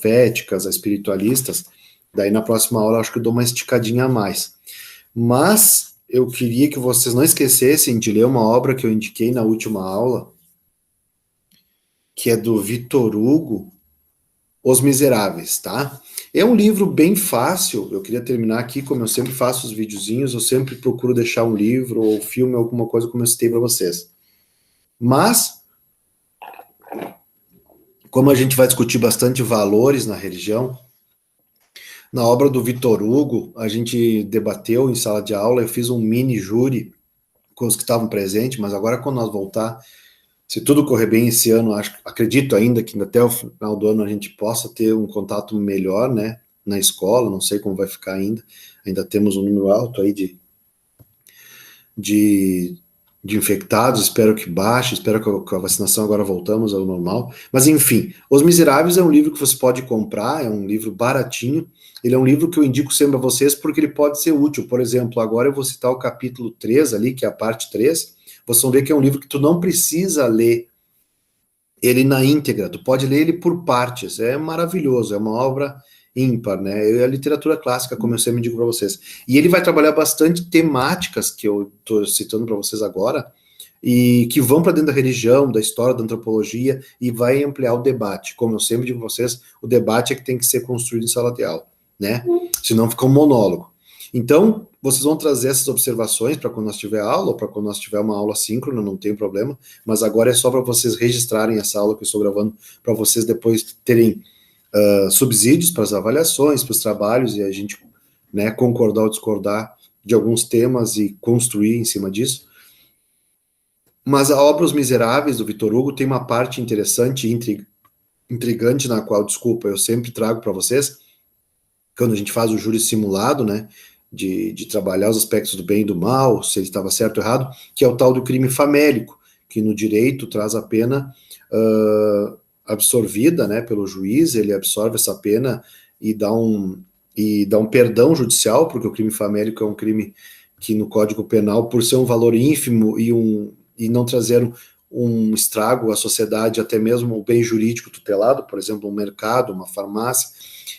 proféticas, a espiritualistas. Daí na próxima aula eu acho que eu dou uma esticadinha a mais. Mas eu queria que vocês não esquecessem de ler uma obra que eu indiquei na última aula, que é do Victor Hugo, Os Miseráveis, tá? É um livro bem fácil, eu queria terminar aqui, como eu sempre faço os videozinhos, eu sempre procuro deixar um livro ou filme, alguma coisa como eu citei para vocês. Mas, como a gente vai discutir bastante valores na religião, na obra do Victor Hugo, a gente debateu em sala de aula, eu fiz um mini júri com os que estavam presentes, mas agora quando nós voltar, se tudo correr bem esse ano, acredito ainda que até o final do ano a gente possa ter um contato melhor, né, na escola, não sei como vai ficar ainda temos um número alto aí de infectados, espero que baixe, espero que a vacinação agora voltamos ao normal, mas enfim, Os Miseráveis é um livro que você pode comprar, é um livro baratinho, ele é um livro que eu indico sempre a vocês porque ele pode ser útil, por exemplo, agora eu vou citar o capítulo 3 ali, que é a parte 3, vocês vão ver que é um livro que tu não precisa ler ele na íntegra, tu pode ler ele por partes, é maravilhoso, é uma obra ímpar, né? É a literatura clássica, como eu sempre digo para vocês. E ele vai trabalhar bastante temáticas que eu estou citando para vocês agora, e que vão para dentro da religião, da história, da antropologia, e vai ampliar o debate. Como eu sempre digo para vocês, o debate é que tem que ser construído em sala de aula, né? Senão fica um monólogo. Então, vocês vão trazer essas observações para quando nós tiver aula, ou para quando nós tiver uma aula síncrona, não tem problema, mas agora é só para vocês registrarem essa aula que eu estou gravando, para vocês depois terem subsídios para as avaliações, para os trabalhos, e a gente, né, concordar ou discordar de alguns temas e construir em cima disso. Mas a obra Os Miseráveis, do Victor Hugo, tem uma parte interessante e intrigante, na qual, desculpa, eu sempre trago para vocês, quando a gente faz o júri simulado, né, de trabalhar os aspectos do bem e do mal, se ele estava certo ou errado, que é o tal do crime famélico, que no direito traz a pena absorvida, né, pelo juiz, ele absorve essa pena e dá um perdão judicial, porque o crime famélico é um crime que no Código Penal, por ser um valor ínfimo e não trazer um estrago à sociedade, até mesmo o bem jurídico tutelado, por exemplo, um mercado, uma farmácia,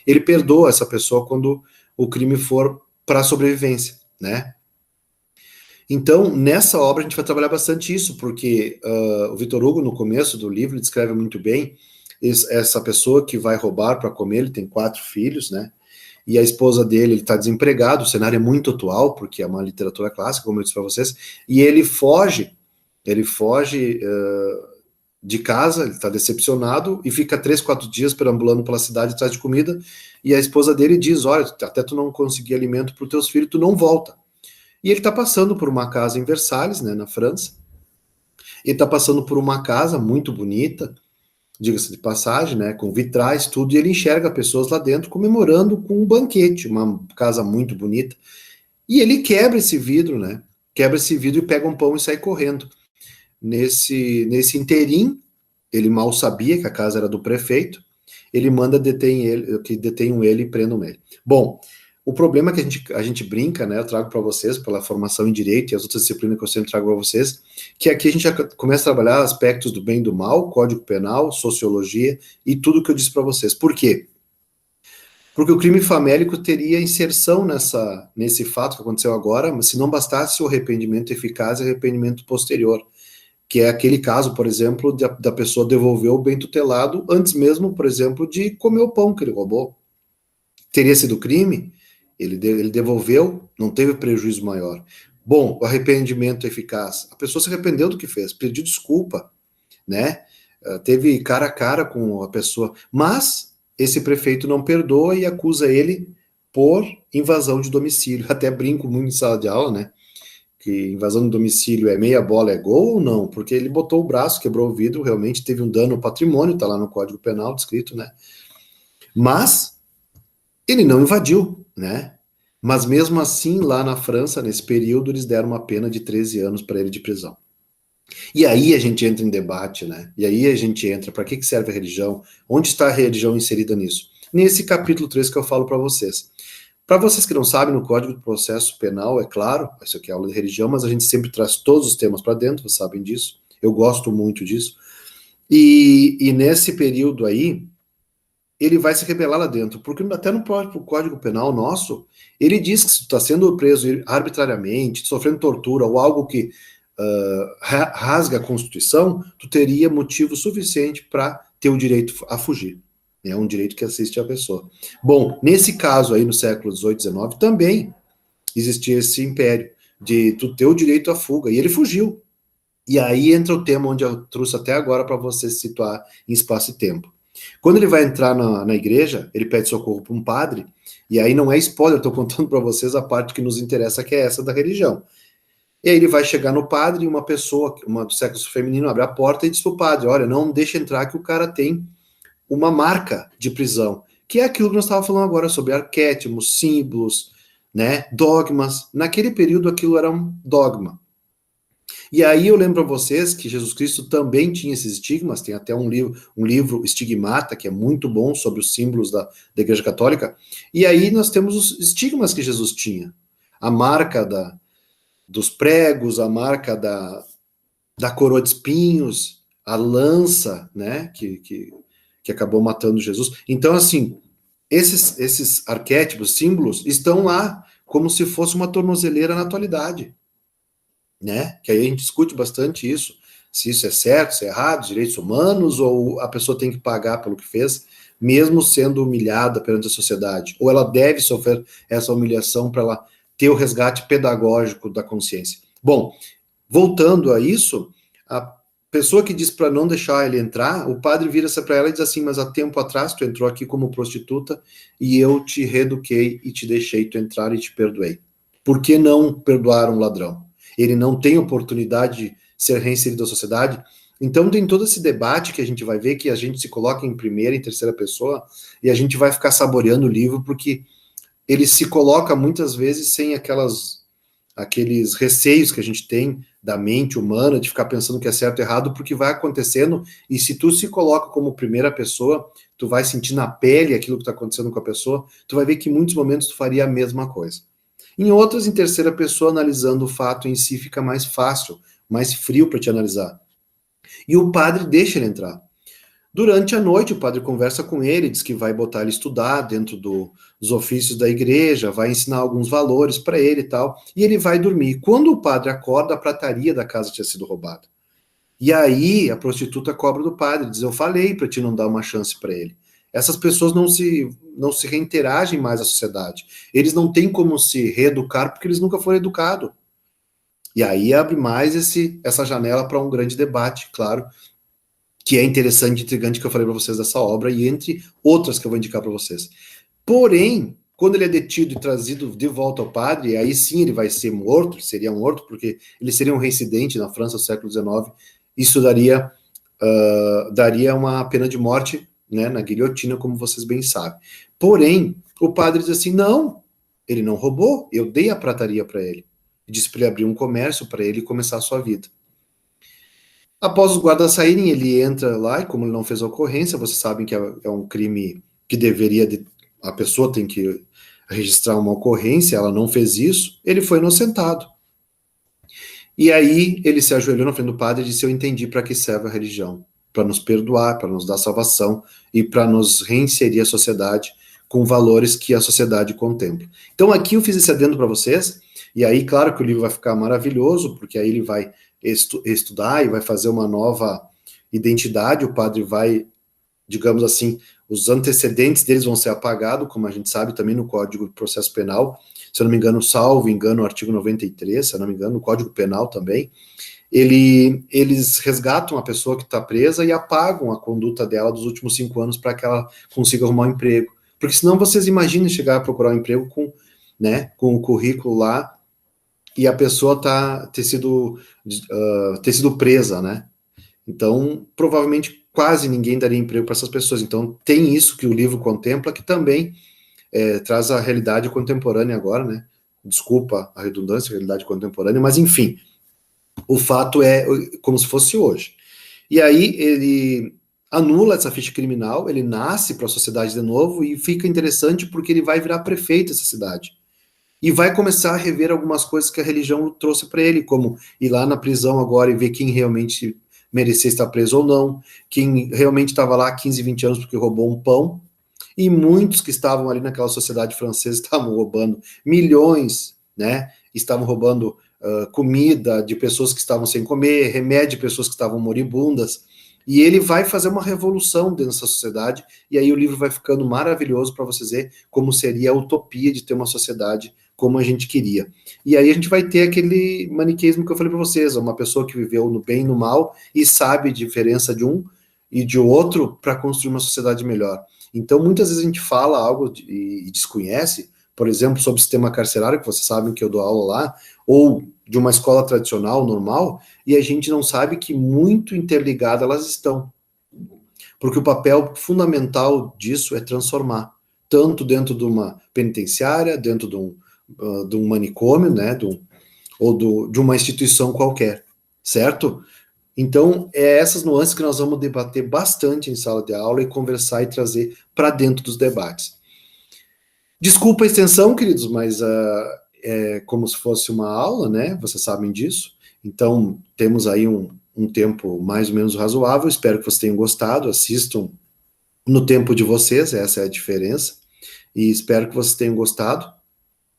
ele perdoa essa pessoa quando o crime for para a sobrevivência, né? Então, nessa obra a gente vai trabalhar bastante isso, porque o Victor Hugo, no começo do livro, ele descreve muito bem essa pessoa que vai roubar para comer, ele tem 4 filhos, né? E a esposa dele, ele está desempregado, o cenário é muito atual, porque é uma literatura clássica, como eu disse para vocês, e ele foge de casa, ele está decepcionado, e fica 3, 4 dias perambulando pela cidade atrás de comida, e a esposa dele diz, olha, até tu não conseguir alimento para os teus filhos, tu não volta. E ele está passando por uma casa em Versalhes, né, na França, ele está passando por uma casa muito bonita, diga-se de passagem, né, com vitrais, tudo, e ele enxerga pessoas lá dentro comemorando com um banquete, uma casa muito bonita, e ele quebra esse vidro, né, e pega um pão e sai correndo. Nesse interim, ele mal sabia que a casa era do prefeito, ele manda que detenham ele e prendam ele. Bom, o problema é que a gente brinca, né, eu trago para vocês, pela formação em Direito e as outras disciplinas que eu sempre trago para vocês, que aqui a gente já começa a trabalhar aspectos do bem e do mal, Código Penal, Sociologia e tudo que eu disse para vocês. Por quê? Porque o crime famélico teria inserção nesse fato que aconteceu agora, mas se não bastasse o arrependimento eficaz e arrependimento posterior, que é aquele caso, por exemplo, da pessoa devolver o bem tutelado antes mesmo, por exemplo, de comer o pão que ele roubou. Teria sido crime? Ele devolveu, não teve prejuízo maior. Bom, o arrependimento eficaz. A pessoa se arrependeu do que fez, pediu desculpa, né? Teve cara a cara com a pessoa, mas esse prefeito não perdoa e acusa ele por invasão de domicílio. Até brinco muito em sala de aula, né? Que invasão de domicílio é meia bola, é gol ou não? Porque ele botou o braço, quebrou o vidro, realmente teve um dano ao patrimônio, tá lá no Código Penal descrito, né? Mas ele não invadiu, né? Mas mesmo assim, lá na França, nesse período, eles deram uma pena de 13 anos para ele de prisão. E aí a gente entra em debate, né? E aí a gente entra, para que serve a religião? Onde está a religião inserida nisso? Nesse capítulo 3 que eu falo para vocês. Para vocês que não sabem, no Código de Processo Penal, é claro, isso aqui é aula de religião, mas a gente sempre traz todos os temas para dentro, vocês sabem disso. Eu gosto muito disso. E nesse período aí, ele vai se rebelar lá dentro, porque até no próprio Código Penal nosso, ele diz que se tu está sendo preso arbitrariamente, sofrendo tortura ou algo que rasga a Constituição, tu teria motivo suficiente para ter o direito a fugir. É um direito que assiste a pessoa. Bom, nesse caso aí, no século XVIII, XIX, também existia esse império de tu ter o direito à fuga, e ele fugiu. E aí entra o tema onde eu trouxe até agora para você se situar em espaço e tempo. Quando ele vai entrar na igreja, ele pede socorro para um padre, e aí não é spoiler, eu estou contando para vocês a parte que nos interessa, que é essa da religião. E aí ele vai chegar no padre, e uma pessoa, uma do sexo feminino, abre a porta e diz para o padre, olha, não deixa entrar que o cara tem uma marca de prisão, que é aquilo que nós estávamos falando agora sobre arquétipos, símbolos, né, dogmas. Naquele período aquilo era um dogma. E aí eu lembro para vocês que Jesus Cristo também tinha esses estigmas, tem até um livro Estigmata, que é muito bom, sobre os símbolos da Igreja Católica, e aí nós temos os estigmas que Jesus tinha. A marca dos pregos, a marca da coroa de espinhos, a lança, né, que acabou matando Jesus. Então, assim, esses arquétipos, símbolos, estão lá como se fosse uma tornozeleira na atualidade, né? Que aí a gente discute bastante isso, se isso é certo, se é errado, direitos humanos, ou a pessoa tem que pagar pelo que fez, mesmo sendo humilhada perante a sociedade, ou ela deve sofrer essa humilhação para ela ter o resgate pedagógico da consciência. Bom, voltando a isso, a pessoa que diz para não deixar ele entrar, o padre vira-se para ela e diz assim, mas há tempo atrás tu entrou aqui como prostituta e eu te reeduquei e te deixei tu entrar e te perdoei. Por que não perdoar um ladrão? Ele não tem oportunidade de ser reinserido à sociedade? Então tem todo esse debate que a gente vai ver, que a gente se coloca em primeira e terceira pessoa e a gente vai ficar saboreando o livro, porque ele se coloca muitas vezes sem aqueles receios que a gente tem da mente humana, de ficar pensando que é certo e errado, porque vai acontecendo, e se tu se coloca como primeira pessoa, tu vai sentir na pele aquilo que está acontecendo com a pessoa, tu vai ver que em muitos momentos tu faria a mesma coisa. Em outras, em terceira pessoa, analisando o fato em si, fica mais fácil, mais frio para te analisar. E o padre deixa ele entrar. Durante a noite, o padre conversa com ele, diz que vai botar ele estudar dentro dos ofícios da igreja, vai ensinar alguns valores para ele e tal, e ele vai dormir. Quando o padre acorda, a prataria da casa tinha sido roubada. E aí a prostituta cobra do padre, diz, eu falei para ti não dar uma chance para ele. Essas pessoas não se reinteragem mais à sociedade. Eles não têm como se reeducar porque eles nunca foram educados. E aí abre mais essa janela para um grande debate, claro, que é interessante e intrigante, que eu falei para vocês dessa obra, e entre outras que eu vou indicar para vocês. Porém, quando ele é detido e trazido de volta ao padre, aí sim ele vai ser morto, seria morto, porque ele seria um reincidente na França do século XIX, isso daria uma pena de morte, né, na guilhotina, como vocês bem sabem. Porém, o padre diz assim, não, ele não roubou, eu dei a prataria para ele. Disse para ele abrir um comércio para ele começar a sua vida. Após os guardas saírem, ele entra lá, e como ele não fez a ocorrência, vocês sabem que é um crime que a pessoa tem que registrar uma ocorrência, ela não fez isso, ele foi inocentado. E aí ele se ajoelhou na frente do padre e disse, eu entendi para que serve a religião, para nos perdoar, para nos dar salvação e para nos reinserir à sociedade com valores que a sociedade contempla. Então aqui eu fiz esse adendo para vocês, e aí claro que o livro vai ficar maravilhoso, porque aí ele vai estudar e vai fazer uma nova identidade, o padre vai, digamos assim, os antecedentes deles vão ser apagados, como a gente sabe também no Código de Processo Penal, se eu não me engano, salvo engano, o artigo 93, se eu não me engano, no Código Penal também, eles resgatam a pessoa que está presa e apagam a conduta dela dos últimos 5 anos para que ela consiga arrumar um emprego. Porque senão vocês imaginem chegar a procurar um emprego com o currículo lá e a pessoa ter sido presa, né? Então, provavelmente quase ninguém daria emprego para essas pessoas. Então, tem isso que o livro contempla, que também traz a realidade contemporânea agora, né? Desculpa a redundância, a realidade contemporânea, mas enfim, o fato é como se fosse hoje. E aí ele anula essa ficha criminal, ele nasce para a sociedade de novo e fica interessante porque ele vai virar prefeito dessa cidade. E vai começar a rever algumas coisas que a religião trouxe para ele, como ir lá na prisão agora e ver quem realmente merecia estar preso ou não, quem realmente estava lá há 15, 20 anos porque roubou um pão, e muitos que estavam ali naquela sociedade francesa estavam roubando milhões, né? Estavam roubando comida de pessoas que estavam sem comer, remédio de pessoas que estavam moribundas, e ele vai fazer uma revolução dentro dessa sociedade, e aí o livro vai ficando maravilhoso para vocês ver como seria a utopia de ter uma sociedade como a gente queria. E aí a gente vai ter aquele maniqueísmo que eu falei para vocês, uma pessoa que viveu no bem e no mal e sabe a diferença de um e de outro para construir uma sociedade melhor. Então, muitas vezes a gente fala algo e desconhece, por exemplo, sobre o sistema carcerário, que vocês sabem que eu dou aula lá, ou de uma escola tradicional, normal, e a gente não sabe que muito interligadas elas estão. Porque o papel fundamental disso é transformar, tanto dentro de uma penitenciária, dentro de um manicômio, né, de uma instituição qualquer, certo? Então, é essas nuances que nós vamos debater bastante em sala de aula e conversar e trazer para dentro dos debates. Desculpa a extensão, queridos, mas é como se fosse uma aula, né? Vocês sabem disso. Então, temos aí um tempo mais ou menos razoável. Espero que vocês tenham gostado. Assistam no tempo de vocês, essa é a diferença. E espero que vocês tenham gostado.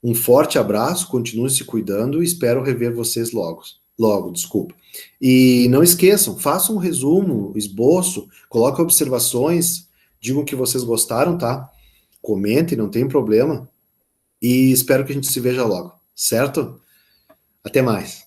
Um forte abraço, continue se cuidando e espero rever vocês logo. Logo, desculpa. E não esqueçam, façam um resumo, esboço, coloquem observações, digam que vocês gostaram, tá? Comentem, não tem problema. E espero que a gente se veja logo, certo? Até mais.